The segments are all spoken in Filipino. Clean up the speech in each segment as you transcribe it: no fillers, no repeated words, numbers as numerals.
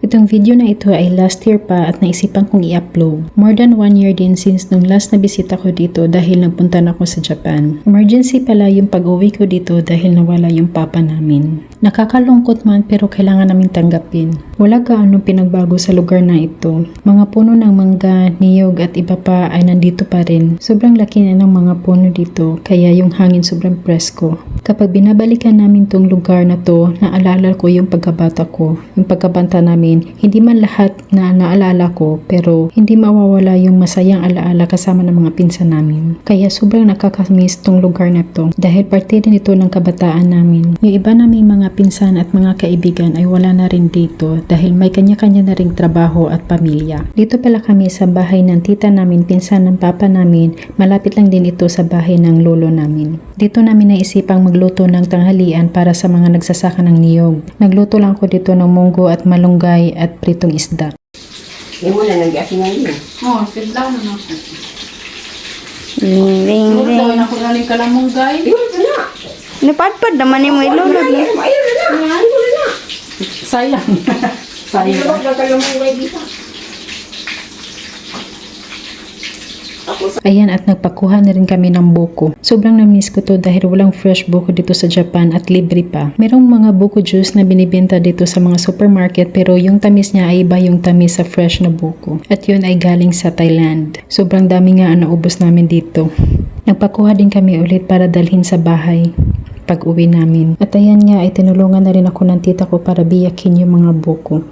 Itong video na ito ay last year pa at naisipan kong i-upload. More than 1 year din since nung last na bisita ko dito dahil nagpunta na ako sa Japan. Emergency pala yung pag-uwi ko dito dahil nawala yung papa namin. Nakakalungkot man pero kailangan naming tanggapin. Wala gaano pinagbago sa lugar na ito. Mga puno ng mangga, niyog at iba pa ay nandito pa rin. Sobrang laki na ng mga puno dito kaya yung hangin sobrang presko. Kapag binabalikan namin tong lugar na to, naalala ko yung pagkabata ko. Yung pagkabata namin, hindi man lahat na naalala ko pero hindi mawawala yung masayang alaala kasama ng mga pinsan namin. Kaya sobrang nakakamiss tong lugar na to dahil parte din ito ng kabataan namin. Yung iba naming mga pinsan at mga kaibigan ay wala na rin dito dahil may kanya-kanya na ring trabaho at pamilya. Dito pala kami sa bahay ng tita namin, pinsan ng papa namin. Malapit lang din ito sa bahay ng lolo namin. Dito namin naisipang magluto ng tanghalian para sa mga nagsasaka ng niyog. Nagluto lang ko dito ng munggo at malunggay at pritong isda. Yung muna nag-asingan yun. Oh, sidlaw na ako. Ling, ling, Lolo, ling. gawin ako galing ka lang mong guy. Yun na na. Napadpad naman ni mo ilolo. Ayun na na. Sayang. Sayang. Ayun na kayo mong may bisa. Ayan at nagpakuha na rin kami ng buko. Sobrang na-miss ko to dahil walang fresh buko dito sa Japan at libre pa. Merong mga buko juice na binibenta dito sa mga supermarket pero yung tamis niya ay iba yung tamis sa fresh na buko. At yun ay galing sa Thailand. Sobrang dami nga ang naubos namin dito. Nagpakuha din kami ulit para dalhin sa bahay pag uwi namin. At ayan nga ay tinulungan na rin ako ng tita ko para biyakin yung mga buko.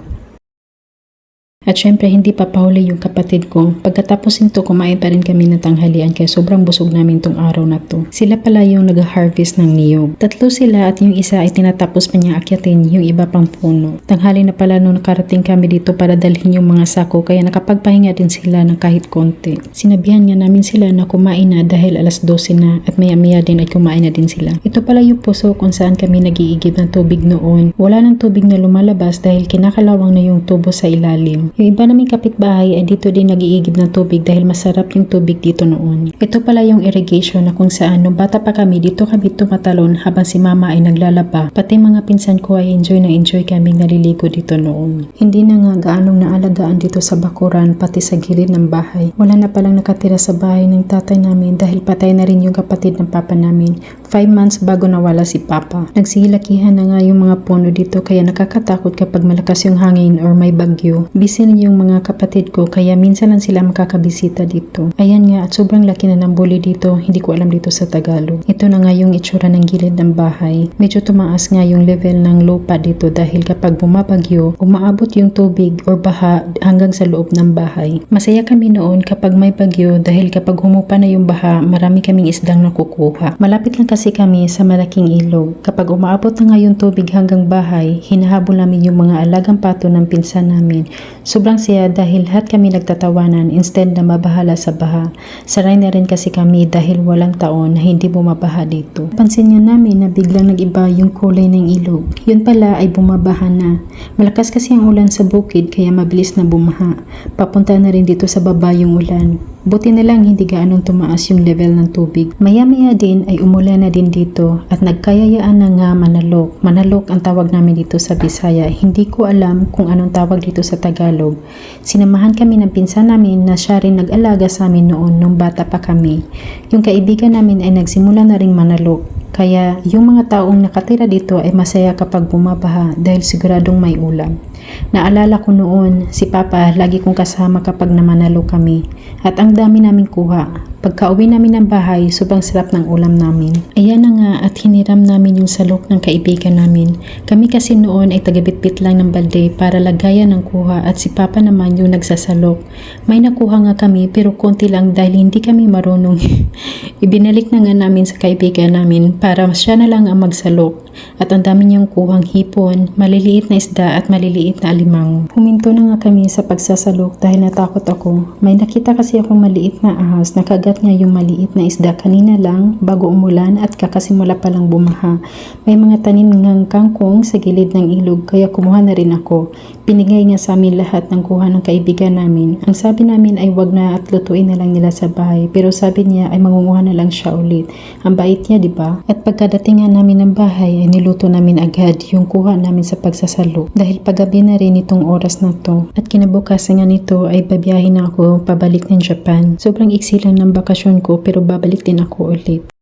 At syempre hindi papahuli yung kapatid ko. Pagkatapos nito kumain pa rin kami ng tanghalian kaya sobrang busog namin tong araw na to. Sila pala yung nag-harvest ng niyog. Tatlo sila at yung isa ay tinatapos pa niya akyatin yung iba pang puno. Tanghali na pala nung nakarating kami dito para dalhin yung mga sako kaya nakapagpahinga din sila ng kahit konti. Sinabihan nga namin sila na kumain na dahil alas 12 na at maya-maya din ay kumain na din sila. Ito pala yung puso kung saan kami nag-iigib ng tubig noon. Wala ng tubig na lumalabas dahil kinakalawang na yung tubo sa ilalim. Yung iba naming kapitbahay ay dito din nag-iigib ng tubig dahil masarap yung tubig dito noon. Ito pala yung irrigation na kung saan nung bata pa kami dito kami tumatalon habang si mama ay naglalaba. Pati mga pinsan ko ay enjoy kaming naliligo dito noon. Hindi na nga gaanong naalagaan dito sa bakuran pati sa gilid ng bahay. Wala na palang nakatira sa bahay ng tatay namin dahil patay na rin yung kapatid ng papa namin. 5 months bago nawala si papa. Nagsilakihan na nga yung mga puno dito kaya nakakatakot kapag malakas yung hangin or may bagyo. Busy na yung mga kapatid ko kaya minsan lang sila makakabisita dito. Ayan nga at sobrang laki na ng buli dito. Hindi ko alam dito sa Tagalog. Ito na nga yung itsura ng gilid ng bahay. Medyo tumaas nga yung level ng lupa dito dahil kapag bumabagyo, umaabot yung tubig or baha hanggang sa loob ng bahay. Masaya kami noon kapag may bagyo dahil kapag humupa na yung baha, marami kaming isdang nakukuha. Malapit lang kasi kami sa malaking ilog. Kapag umaabot na nga yung tubig hanggang bahay, hinahabol namin yung mga alagang pato ng pinsan namin. Sobrang saya dahil lahat kami nagtatawanan instead na mabahala sa baha. Saray na rin kasi kami dahil walang taon na hindi bumabaha dito. Pansin nga namin na biglang nag-iba yung kulay ng ilog. Yun pala ay bumabaha na. Malakas kasi ang ulan sa bukid kaya mabilis na bumaha. Papunta na rin dito sa baba yung ulan. Buti na lang hindi gaanong tumaas yung level ng tubig. Maya-maya din ay umulan na din dito at nagkayayaan na nga manalok. Manalok ang tawag namin dito sa Bisaya. Hindi ko alam kung anong tawag dito sa Tagalog. Sinamahan kami ng pinsan namin na siya rin nag-alaga sa amin noon nung bata pa kami. Yung kaibigan namin ay nagsimula na rin manalok. Kaya yung mga taong nakatira dito ay masaya kapag bumabaha dahil siguradong may ulam. Naalala ko noon, si Papa lagi kong kasama kapag namanalo kami at ang dami naming kuha. Pagka-uwi namin ng bahay, sobrang sarap ng ulam namin. Ayan na nga at hiniram namin yung salok ng kaibigan namin. Kami kasi noon ay tagabitbit lang ng balde para lagayan ng kuha at si Papa naman yung nagsasalok. May nakuha nga kami pero konti lang dahil hindi kami marunong. Ibinalik na nga namin sa kaibigan namin para siya na lang ang magsalok. At ang dami niyang kuhang hipon, maliliit na isda at maliliit na alimango. Huminto na nga kami sa pagsasalok dahil natakot ako. May nakita kasi akong maliit na ahas na kagat niya yung maliit na isda kanina lang bago umulan at kakasimula palang bumaha. May mga tanim ng kangkong sa gilid ng ilog kaya kumuha na rin ako. Pinigay nga sa amin lahat ng kuha ng kaibigan namin. Ang sabi namin ay wag na at lutuin na lang nila sa bahay pero sabi niya ay mangunguha na lang siya ulit. Ang bait niya, di ba? At pagkadating nga namin ng bahay ay niluto namin agad yung kuha namin sa pagsasalo dahil paggabi gabi na rin itong oras na to at kinabukasan nga nito ay babiyahin na ako pabalik ng Japan. Sobrang iksi lang ng bakasyon ko pero babalik din ako ulit.